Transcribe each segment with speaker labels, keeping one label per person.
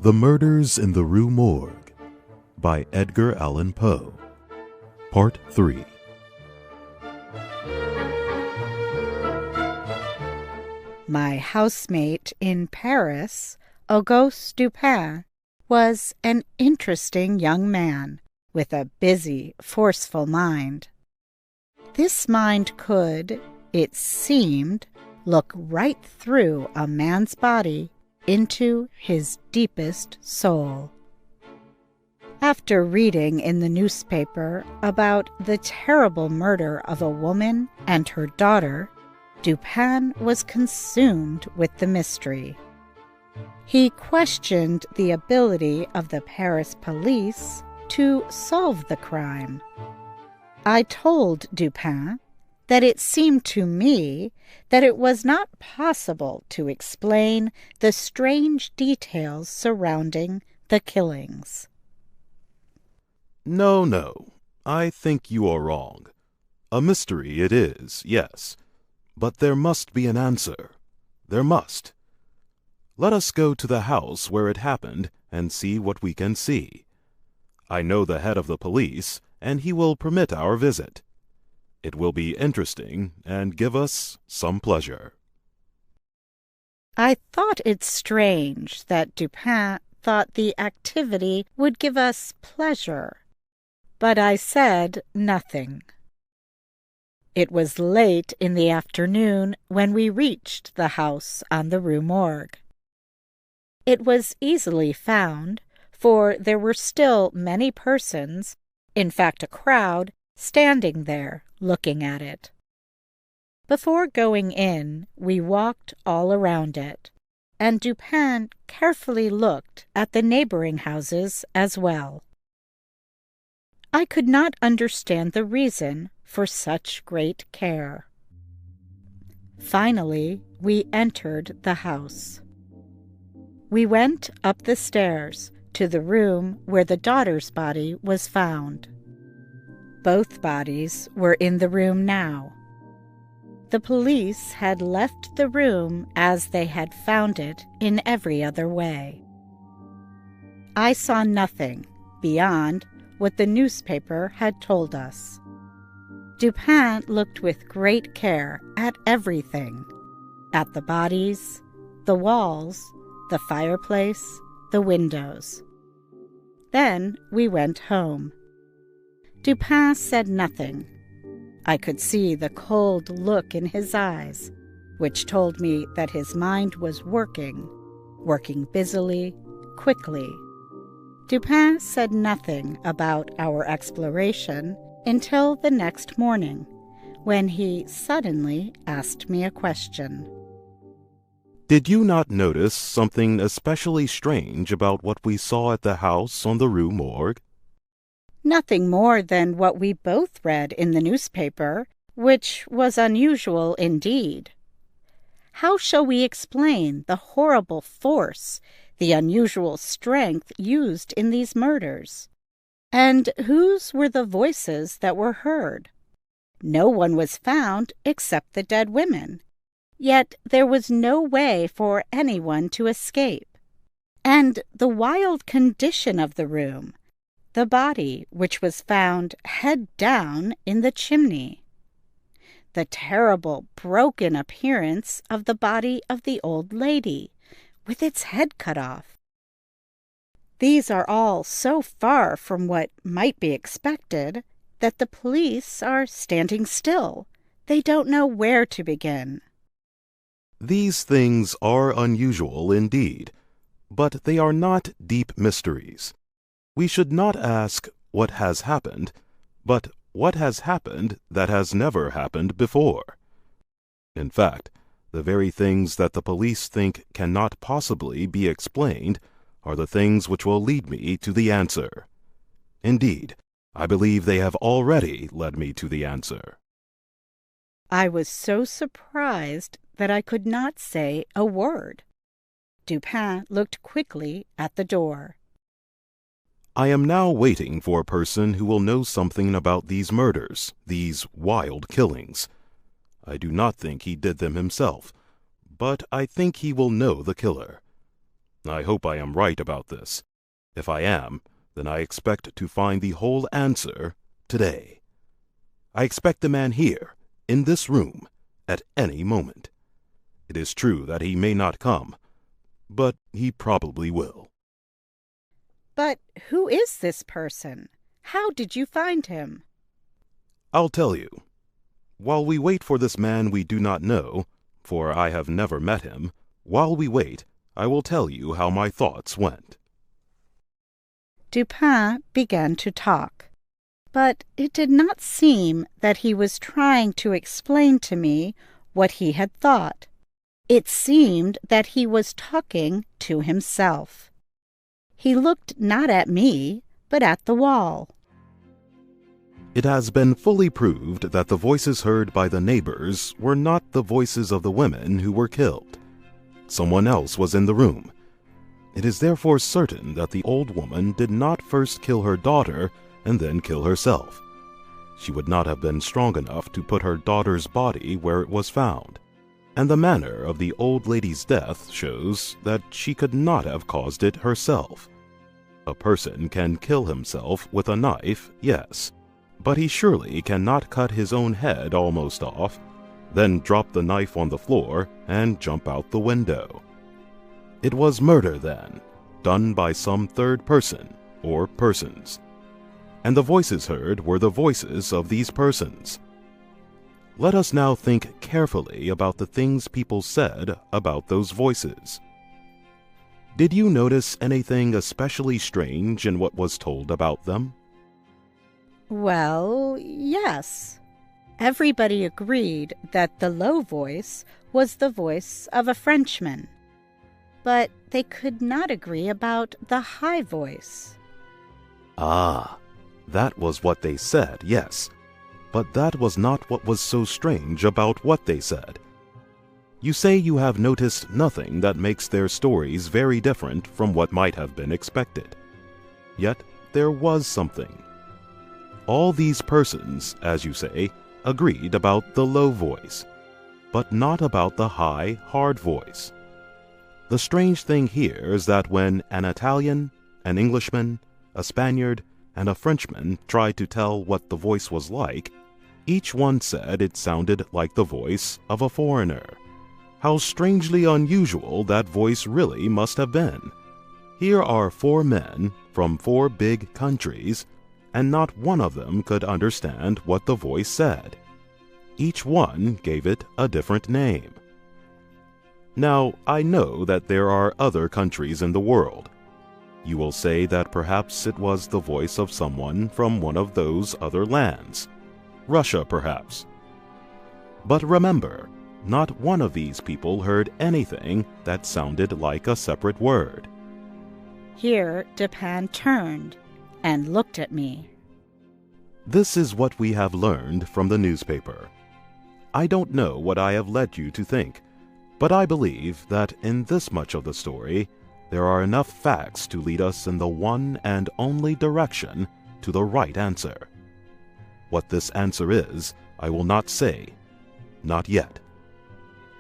Speaker 1: The Murders in the Rue Morgue by Edgar Allan Poe. Part 3.
Speaker 2: My housemate in Paris, Auguste Dupin, was an interesting young man with a busy, forceful mind. This mind could, it seemed, look right through a man's body into his deepest soul. After reading in the newspaper about the terrible murder of a woman and her daughter, Dupin was consumed with the mystery. He questioned the ability of the Paris police to solve the crime. I told Dupin that it seemed to me that it was not possible to explain the strange details surrounding the killings.
Speaker 1: No, I think you are wrong. A mystery it is, yes, but there must be an answer. There must. Let us go to the house where it happened and see what we can see. I know the head of the police, and he will permit our visit. It will be interesting and give us some pleasure.
Speaker 2: I thought it strange that Dupin thought the activity would give us pleasure, but I said nothing. It was late in the afternoon when we reached the house on the Rue Morgue. It was easily found, for there were still many persons, in fact a crowd, standing there looking at it. Before going in, we walked all around it, and Dupin carefully looked at the neighboring houses as well. I could not understand the reason for such great care. Finally, we entered the house. We went up the stairs to the room where the daughter's body was found. Both bodies were in the room now. The police had left the room as they had found it in every other way. I saw nothing beyond what the newspaper had told us. Dupin looked with great care at everything, at the bodies, the walls, the fireplace, the windows. Then we went home. Dupin said nothing. I could see the cold look in his eyes, which told me that his mind was working busily, quickly. Dupin said nothing about our exploration until the next morning, when he suddenly asked me a question.
Speaker 1: Did you not notice something especially strange about what we saw at the house on the Rue Morgue?
Speaker 2: Nothing more than what we both read in the newspaper, which was unusual indeed. How shall we explain the horrible force, the unusual strength used in these murders? And whose were the voices that were heard? No one was found except the dead women. Yet there was no way for anyone to escape. And the wild condition of the room, the body which was found head down in the chimney, the terrible broken appearance of the body of the old lady, with its head cut off. These are all so far from what might be expected that the police are standing still. They don't know where to begin.
Speaker 1: These things are unusual indeed, but they are not deep mysteries. We should not ask what has happened, but what has happened that has never happened before. In fact, the very things that the police think cannot possibly be explained are the things which will lead me to the answer. Indeed, I believe they have already led me to the answer.
Speaker 2: I was so surprised that I could not say a word. Dupin looked quickly at the door.
Speaker 1: I am now waiting for a person who will know something about these murders, these wild killings. I do not think he did them himself, but I think he will know the killer. I hope I am right about this. If I am, then I expect to find the whole answer today. I expect the man here, in this room, at any moment. It is true that he may not come, but he probably will.
Speaker 2: But who is this person? How did you find him?
Speaker 1: I'll tell you. While we wait for this man we do not know, for I have never met him, while we wait, I will tell you how my thoughts went.
Speaker 2: Dupin began to talk, but it did not seem that he was trying to explain to me what he had thought. It seemed that he was talking to himself. He looked not at me, but at the wall.
Speaker 1: It has been fully proved that the voices heard by the neighbors were not the voices of the women who were killed. Someone else was in the room. It is therefore certain that the old woman did not first kill her daughter and then kill herself. She would not have been strong enough to put her daughter's body where it was found. And the manner of the old lady's death shows that she could not have caused it herself. A person can kill himself with a knife, yes, but he surely cannot cut his own head almost off, then drop the knife on the floor and jump out the window. It was murder, then, done by some third person or persons. And the voices heard were the voices of these persons. Let us now think carefully about the things people said about those voices. Did you notice anything especially strange in what was told about them?
Speaker 2: Well, yes. Everybody agreed that the low voice was the voice of a Frenchman, but they could not agree about the high voice.
Speaker 1: Ah, that was what they said, yes. But that was not what was so strange about what they said. You say you have noticed nothing that makes their stories very different from what might have been expected. Yet there was something. All these persons, as you say, agreed about the low voice, but not about the high, hard voice. The strange thing here is that when an Italian, an Englishman, a Spaniard, and a Frenchman tried to tell what the voice was like, each one said it sounded like the voice of a foreigner. How strangely unusual that voice really must have been. Here are 4 men from 4 big countries, and not one of them could understand what the voice said. Each one gave it a different name. Now, I know that there are other countries in the world. You will say that perhaps it was the voice of someone from one of those other lands. Russia, perhaps. But remember, not one of these people heard anything that sounded like a separate word.
Speaker 2: Here Dupin turned and looked at me.
Speaker 1: This is what we have learned from the newspaper. I don't know what I have led you to think, but I believe that in this much of the story, there are enough facts to lead us in the one and only direction to the right answer. What this answer is, I will not say, not yet.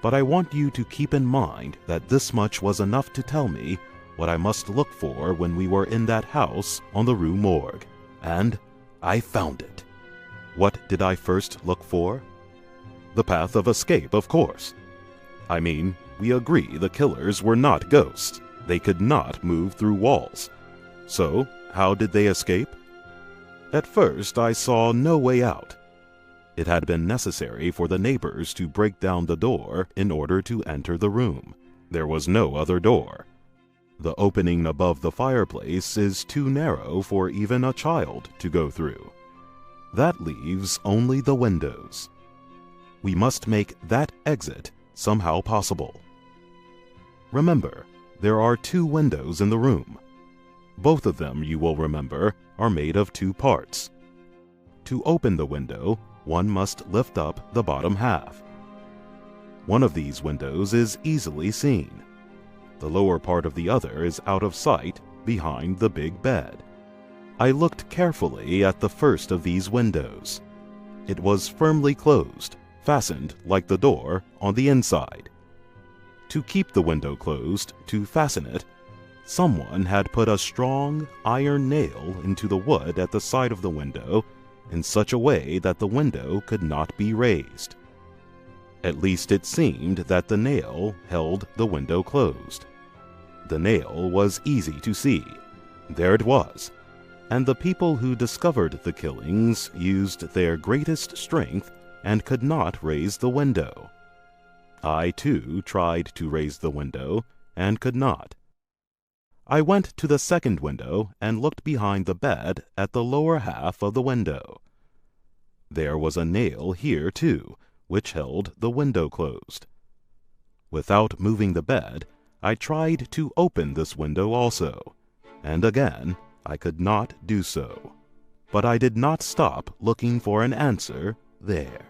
Speaker 1: But I want you to keep in mind that this much was enough to tell me what I must look for when we were in that house on the Rue Morgue. And I found it. What did I first look for? The path of escape, of course. I mean, we agree the killers were not ghosts. They could not move through walls. So, how did they escape? At first, I saw no way out. It had been necessary for the neighbors to break down the door in order to enter the room. There was no other door. The opening above the fireplace is too narrow for even a child to go through. That leaves only the windows. We must make that exit somehow possible. Remember, there are 2 windows in the room. Both of them, you will remember, are made of 2 parts. To open the window, one must lift up the bottom half. One of these windows is easily seen. The lower part of the other is out of sight behind the big bed. I looked carefully at the first of these windows. It was firmly closed, fastened like the door on the inside. To keep the window closed, to fasten it, someone had put a strong iron nail into the wood at the side of the window in such a way that the window could not be raised. At least it seemed that the nail held the window closed. The nail was easy to see. There it was, and the people who discovered the killings used their greatest strength and could not raise the window. I, too, tried to raise the window and could not. I went to the second window and looked behind the bed at the lower half of the window. There was a nail here, too, which held the window closed. Without moving the bed, I tried to open this window also, and again I could not do so. But I did not stop looking for an answer there.